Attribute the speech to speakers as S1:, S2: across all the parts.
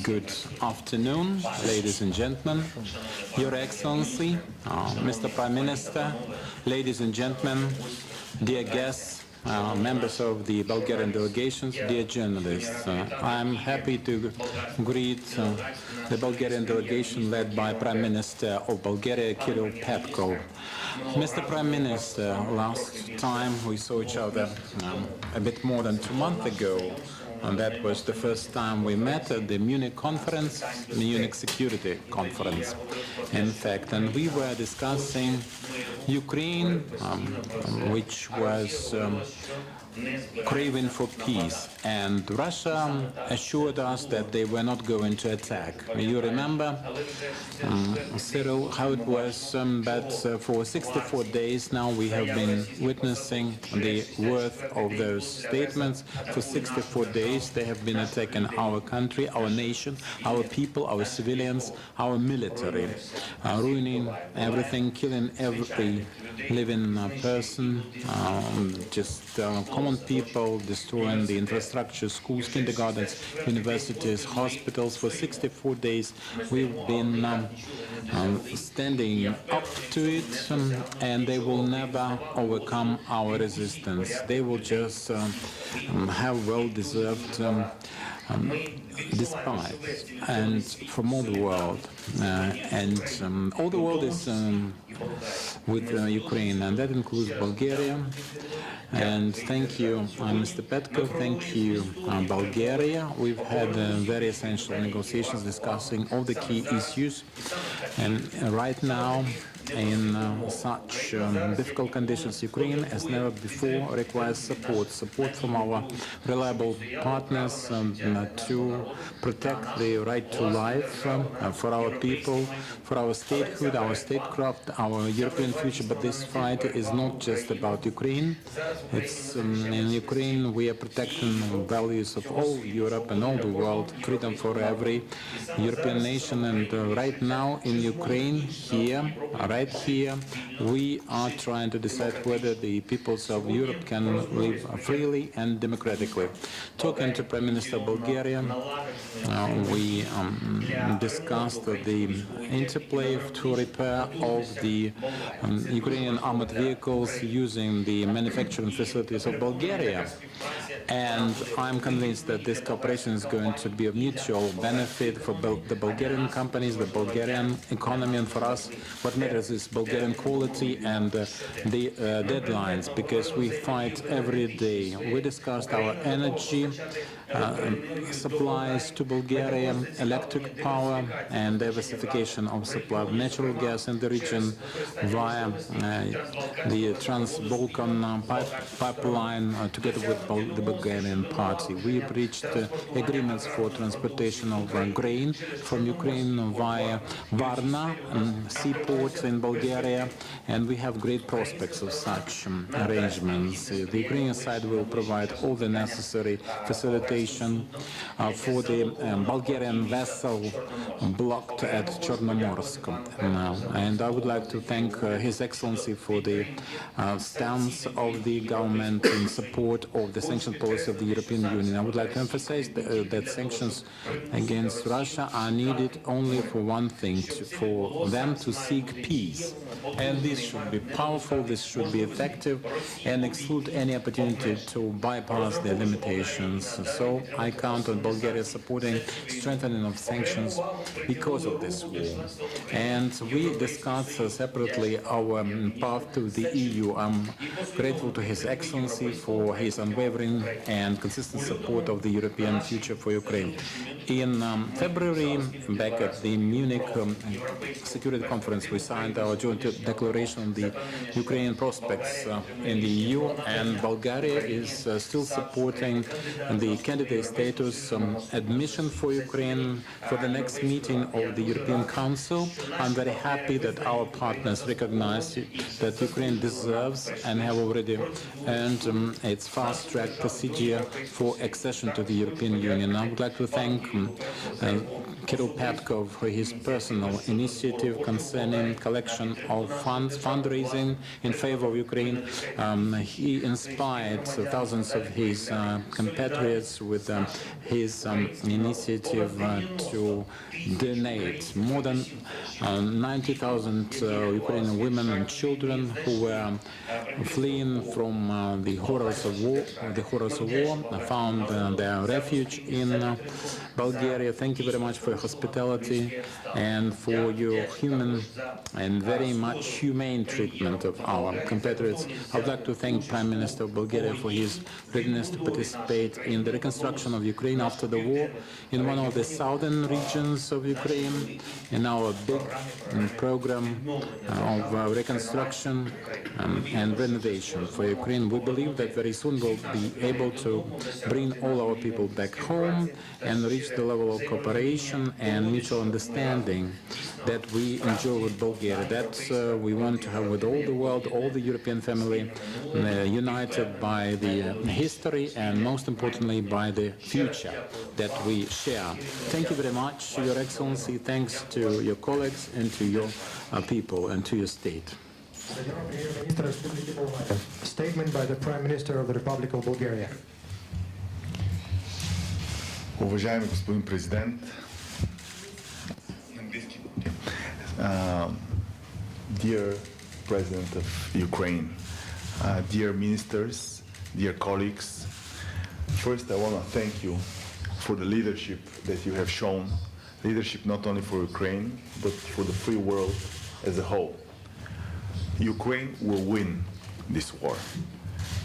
S1: Good afternoon, ladies and gentlemen, Your Excellency, Mr. Prime Minister, ladies and gentlemen, dear guests, members of the Bulgarian delegations, dear journalists. I'm happy to greet the Bulgarian delegation led by Prime Minister of Bulgaria, Kirill Petkov. Mr. Prime Minister, last time we saw each other a bit more than 2 months ago, and that was the first time we met at the Munich conference, the Munich Security Conference, in fact. And we were discussing Ukraine, which was craving for peace. And Russia assured us that they were not going to attack. You remember, Cyril, how it was, but for 64 days now we have been witnessing the worth of those statements. For 64 days they have been attacking our country, our nation, our people, our civilians, our military, ruining everything, killing every living person, common people, destroying the infrastructure, schools, kindergartens, universities, hospitals. For 64 days we've been standing up to it, and they will never overcome our resistance. They will just have well-deserved despite, and from all the world, all the world is with Ukraine, and that includes Bulgaria. And thank you, Mr. Petkov, thank you, Bulgaria. We've had very essential negotiations discussing all the key issues, and right now, in such difficult conditions, Ukraine, as never before, requires support from our reliable partners to protect the right to life for our people, for our statehood, our statecraft, our European future. But this fight is not just about Ukraine. It's in Ukraine we are protecting the values of all Europe and all the world, freedom for every European nation. And right now in Ukraine, right here, we are trying to decide whether the peoples of Europe can live freely and democratically. Talking to Prime Minister of Bulgaria, we discussed the interplay to repair of the Ukrainian armored vehicles using the manufacturing facilities of Bulgaria. And I'm convinced that this cooperation is going to be of mutual benefit for the Bulgarian companies, the Bulgarian economy, and for us, what matters is Bulgarian quality and the deadlines, because we fight every day. We discussed our energy supplies to Bulgaria, electric power, and diversification of supply of natural gas in the region via the Trans-Balkan pipeline together with the Bulgarian party. We've reached agreements for transportation of grain from Ukraine via Varna seaport in Bulgaria, and we have great prospects of such arrangements. The Ukrainian side will provide all the necessary facilitation for the Bulgarian vessel blocked at Chornomorsk. And I would like to thank His Excellency for the stance of the government in support of the sanction policy of the European Union. I would like to emphasize that sanctions against Russia are needed only for one thing, for them to seek peace. And this should be powerful, this should be effective, and exclude any opportunity to bypass their limitations. So I count on Bulgaria supporting strengthening of sanctions because of this war. And we discussed separately our path to the EU. I'm grateful to His Excellency for his unwavering and consistent support of the European future for Ukraine. In February, back at the Munich Security Conference, we signed our joint declaration on the Ukrainian prospects in the EU, and Bulgaria is still supporting the candidate status admission for Ukraine for the next meeting of the European Council. I'm very happy that our partners recognize that Ukraine deserves and have already earned its fast-track procedure for accession to the European Union. I would like to thank Kirill Petkov for his personal initiative concerning collection of fundraising in favor of Ukraine. He inspired thousands of his compatriots with his initiative to donate more than 90,000 Ukrainian women and children who were fleeing from the horrors of war. Found their refuge in Bulgaria. Thank you very much for your hospitality and for your human and very much humane treatment of our compatriots. I would like to thank Prime Minister of Bulgaria for his readiness to participate in the reconstruction of Ukraine after the war in one of the southern regions of Ukraine in our big program of reconstruction and renovation for Ukraine. We believe that very soon we'll be able to bring all our people back home and reach the level of cooperation and mutual understanding that we enjoy with Bulgaria. That we want to have with all the world, all the European family, united by the history and most importantly by the future that we share. Thank you very much, Your Excellency. Thanks to your colleagues and to your people and to your state.
S2: Statement by the Prime Minister of the Republic of Bulgaria.
S3: Уважаеми господин президент, dear President of Ukraine, dear ministers, dear colleagues, first I want to thank you for the leadership that you have shown, leadership not only for Ukraine, but for the free world as a whole. Ukraine will win this war,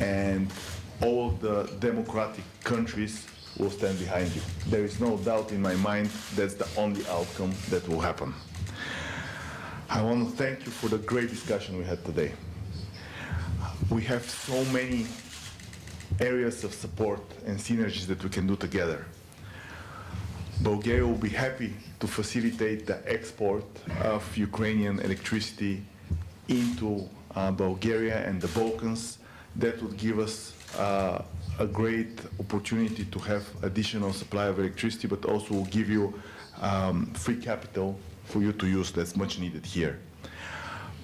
S3: and all of the democratic countries will stand behind you. There is no doubt in my mind that's the only outcome that will happen. I want to thank you for the great discussion we had today. We have so many areas of support and synergies that we can do together. Bulgaria will be happy to facilitate the export of Ukrainian electricity into Bulgaria and the Balkans. That would give us a great opportunity to have additional supply of electricity, but also will give you free capital for you to use that's much needed here.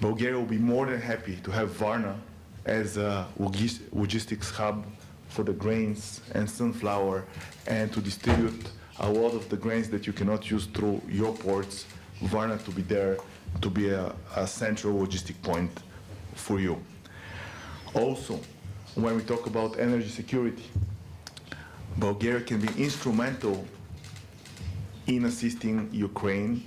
S3: Bulgaria will be more than happy to have Varna as a logistics hub for the grains and sunflower, and to distribute a lot of the grains that you cannot use through your ports, Varna to be there, to be a central logistic point for you. Also, when we talk about energy security, Bulgaria can be instrumental in assisting Ukraine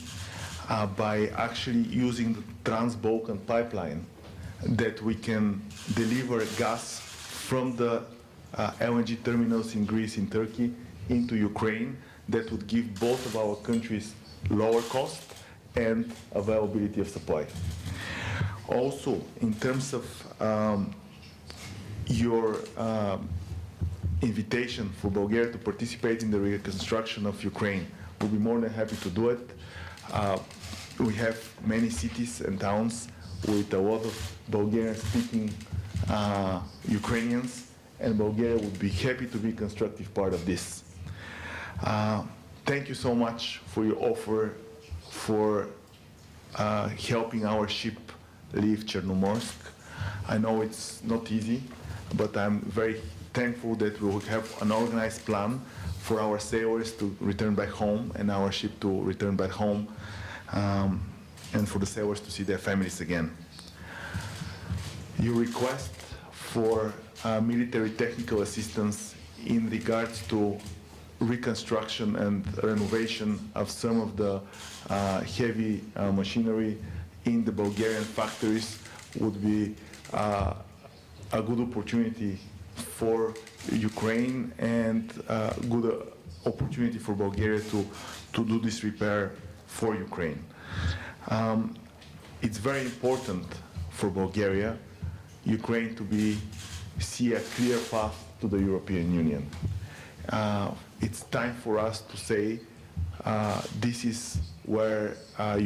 S3: by actually using the Trans-Balkan pipeline, that we can deliver gas from the LNG terminals in Greece and Turkey into Ukraine. That would give both of our countries lower cost and availability of supply. Also, in terms of your invitation for Bulgaria to participate in the reconstruction of Ukraine, we'll be more than happy to do it. We have many cities and towns with a lot of Bulgarian-speaking Ukrainians, and Bulgaria would be happy to be a constructive part of this. Thank you so much for your offer for helping our ship leave Chernomorsk. I know it's not easy, but I'm very thankful that we will have an organized plan for our sailors to return back home and our ship to return back home, and for the sailors to see their families again. Your request for military technical assistance in regards to reconstruction and renovation of some of the heavy machinery in the Bulgarian factories would be a good opportunity for Ukraine, and a good opportunity for Bulgaria to do this repair for Ukraine. It's very important for Bulgaria, Ukraine to see a clear path to the European Union. It's time for us to say this is where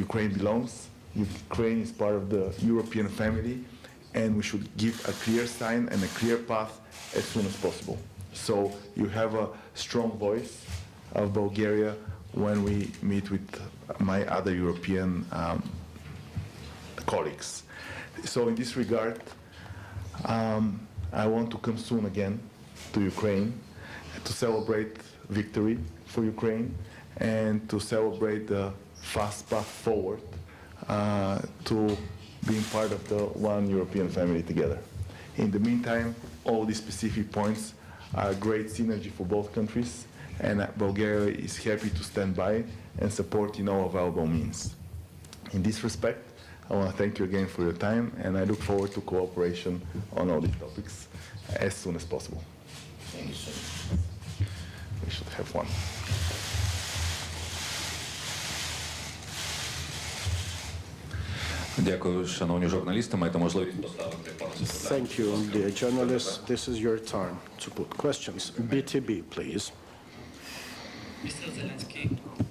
S3: Ukraine belongs. Ukraine is part of the European family, and we should give a clear sign and a clear path as soon as possible. So you have a strong voice of Bulgaria when we meet with my other European colleagues. So in this regard, I want to come soon again to Ukraine to celebrate victory for Ukraine and to celebrate the fast path forward to being part of the one European family together. In the meantime, all these specific points are a great synergy for both countries, and Bulgaria is happy to stand by and support in all available means. In this respect, I want to thank you again for your time, and I look forward to cooperation on all these topics as soon as possible.
S4: Thank you so much.
S3: We should have one.
S5: Дякую, шановні журналісти. Маєте можливість поставити пару запитань.
S6: Thank you, dear journalists. This is your turn to put questions. BTB, please.
S7: Mr. Zelensky,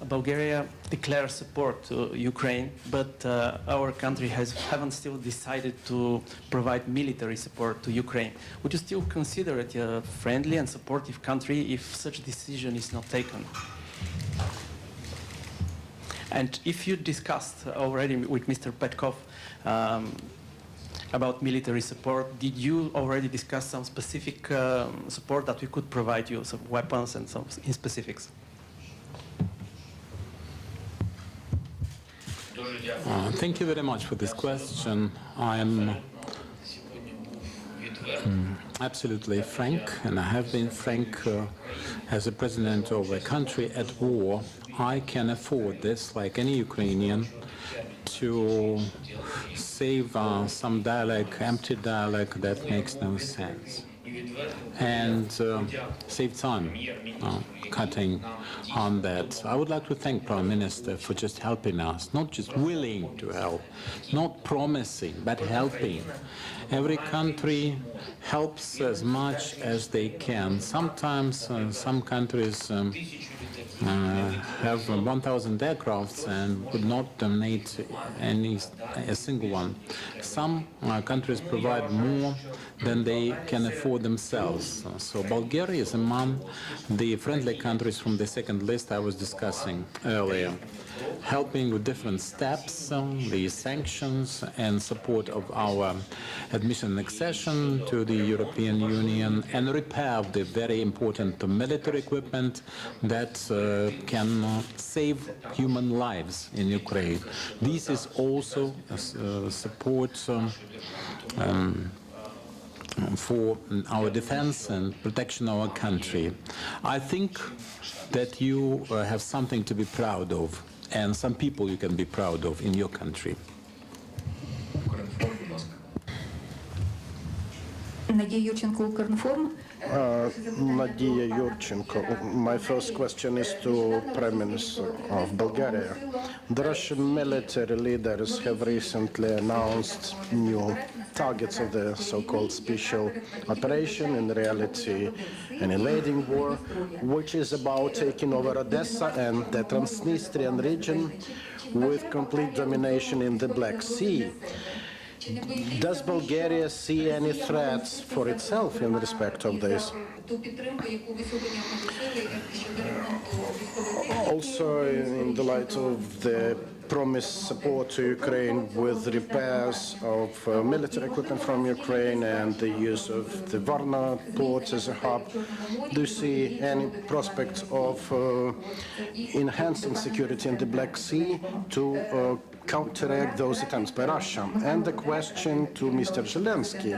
S7: Bulgaria declares support to Ukraine, but our country haven't still decided to provide military support to Ukraine. Would you still consider it a friendly and supportive country if such decision is not taken? And if you discussed already with Mr. Petkov about military support, did you already discuss some specific support that we could provide you, some weapons and some in specifics?
S1: Thank you very much for this question. I'm absolutely frank, and I have been frank as a president of a country at war. I can afford this, like any Ukrainian, to save some dialogue, empty dialogue that makes no sense, and save time cutting on that. I would like to thank Prime Minister for just helping us, not just willing to help, not promising, but helping. Every country helps as much as they can. Sometimes some countries have 1,000 aircrafts and would not donate a single one. Some countries provide more than they can afford themselves. So Bulgaria is among the friendly countries from the second list I was discussing earlier, helping with different steps, the sanctions and support of our admission and accession to the European Union, and repair of the very important military equipment that can save human lives in Ukraine. This is also support for our defense and protection of our country. I think that you have something to be proud of, and some people you can be proud of in your country.
S8: Надія Юрченко, Укрінформ.
S6: Nadia Yurchenko. My first question is to Prime Minister of Bulgaria. The Russian military leaders have recently announced new targets of the so-called special operation, in reality an invading war, which is about taking over Odessa and the Transnistrian region with complete domination in the Black Sea. Does Bulgaria see any threats for itself in respect of this? Also, in the light of the promised support to Ukraine with repairs of military equipment from Ukraine and the use of the Varna port as a hub, do you see any prospects of enhancing security in the Black Sea to counteract those attempts by Russia? And the question to Mr. Zelensky.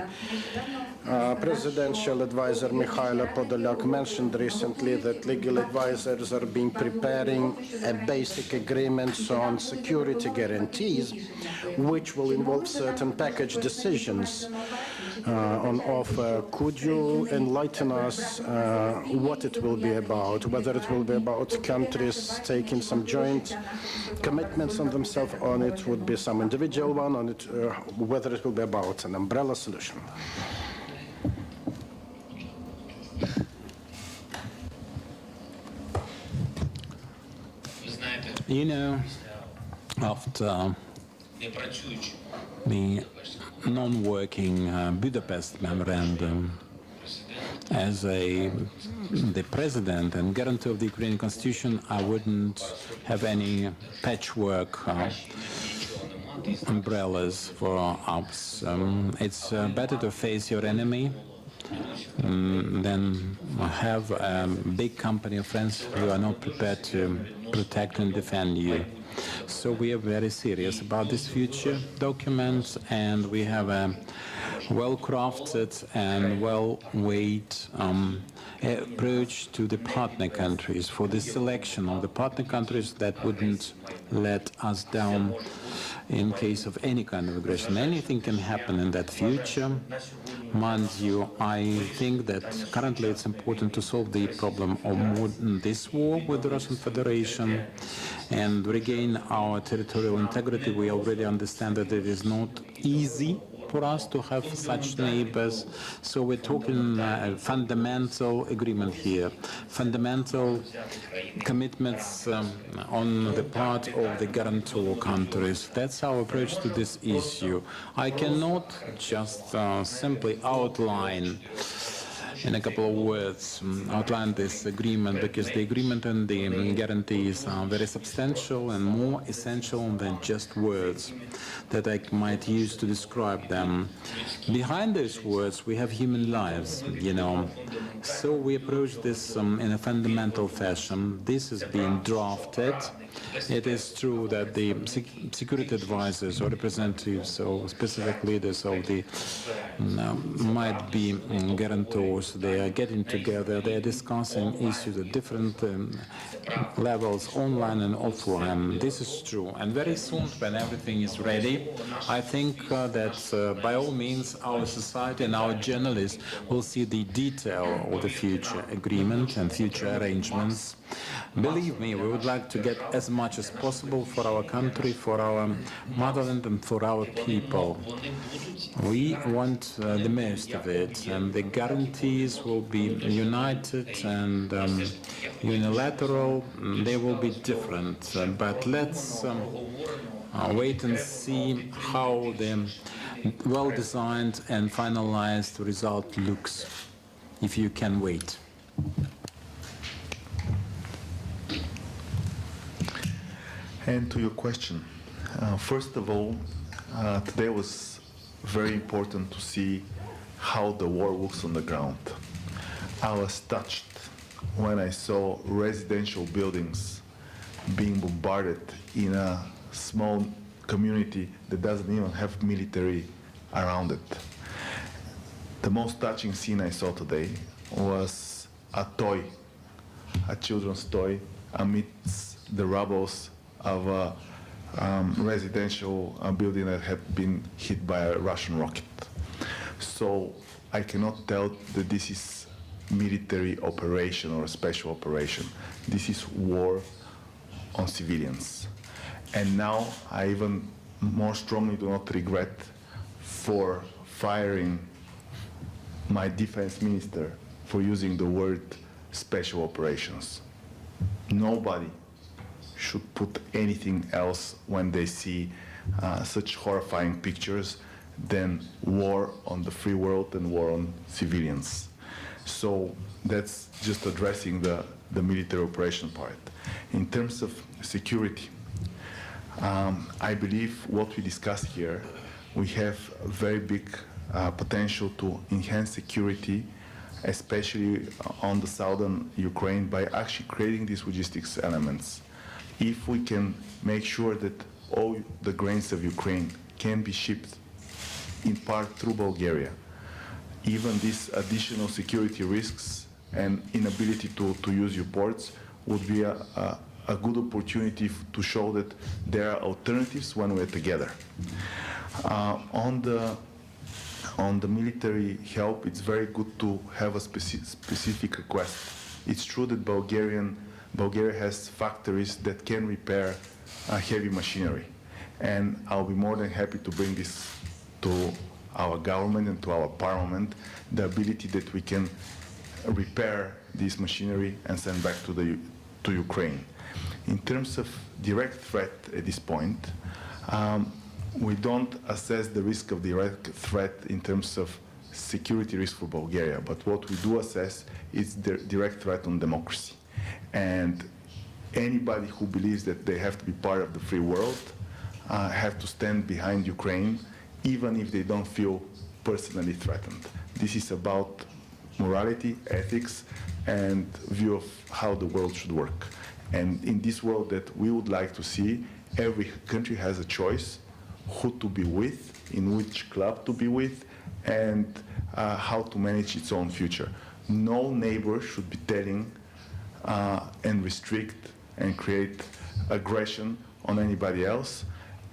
S6: Presidential advisor Mikhailo Podolyak mentioned recently that legal advisors are preparing a basic agreement on security guarantees, which will involve certain package decisions on offer. Could you enlighten us what it will be about, whether it will be about countries taking some joint commitments on themselves, or it would be some individual one, on it, whether it will be about an umbrella solution?
S1: You know, after the non-working Budapest memorandum, as the president and guarantor of the Ukrainian constitution, I wouldn't have any patchwork umbrellas for us. It's better to face your enemy than have a big company of friends who are not prepared to protect and defend you. So we are very serious about this future document, and we have a well-crafted and well-weighed approach to the partner countries for the selection of the partner countries that wouldn't let us down in case of any kind of aggression. Anything can happen in that future. Mind you, I think that currently it's important to solve the problem of this war with the Russian Federation and regain our territorial integrity. We already understand that it is not easy for us to have such neighbors. So we're talking a fundamental agreement here, fundamental commitments on the part of the guarantor countries. That's our approach to this issue. I cannot just simply outline in a couple of words, outline this agreement, because the agreement and the guarantees are very substantial and more essential than just words that I might use to describe them. Behind those words, we have human lives, you know. So we approach this in a fundamental fashion. This is being drafted. It is true that the security advisors or representatives or specific leaders of the might be guarantors. They are getting together. They are discussing issues at different levels, online and offline. This is true. And very soon, when everything is ready, I think that by all means, our society and our journalists will see the detail of the future agreement and future arrangements. Believe me, we would like to get as much as possible for our country, for our motherland, and for our people. We want the most of it, and the guarantees will be united and unilateral. They will be different, but let's wait and see how the well-designed and finalized result looks, if you can wait.
S3: And to your question, first of all, today was very important to see how the war looks on the ground. I was touched when I saw residential buildings being bombarded in a small community that doesn't even have military around it. The most touching scene I saw today was a toy, a children's toy, amidst the rubbles of a residential building that had been hit by a Russian rocket. So I cannot tell that this is military operation or a special operation. This is war on civilians. And now I even more strongly do not regret for firing my defense minister for using the word special operations. Nobody should put anything else when they see such horrifying pictures than war on the free world and war on civilians. So that's just addressing the military operation part. In terms of security, I believe what we discussed here, we have a very big potential to enhance security, especially on the southern Ukraine, by actually creating these logistics elements. If we can make sure that all the grains of Ukraine can be shipped in part through Bulgaria, even these additional security risks and inability to use your ports would be a good opportunity to show that there are alternatives when we're together. On the military help, it's very good to have a specific request. It's true that Bulgaria has factories that can repair heavy machinery, and I'll be more than happy to bring this to our government and to our parliament, the ability that we can repair this machinery and send back to Ukraine. In terms of direct threat at this point, we don't assess the risk of direct threat in terms of security risk for Bulgaria, but what we do assess is the direct threat on democracy. And anybody who believes that they have to be part of the free world have to stand behind Ukraine, even if they don't feel personally threatened. This is about morality, ethics, and view of how the world should work. And in this world that we would like to see, every country has a choice who to be with, in which club to be with, and how to manage its own future. No neighbor should be telling and restrict and create aggression on anybody else.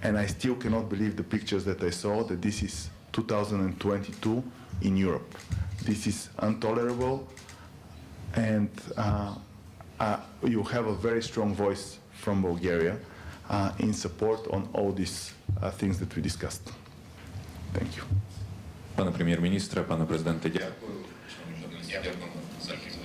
S3: And I still cannot believe the pictures that I saw, that this is 2022 in Europe. This is intolerable, and you have a very strong voice from Bulgaria in support on all these things that we discussed. Thank you.
S5: Пане прем'єр-міністре, пане президенте, дякую. Дякую за захист.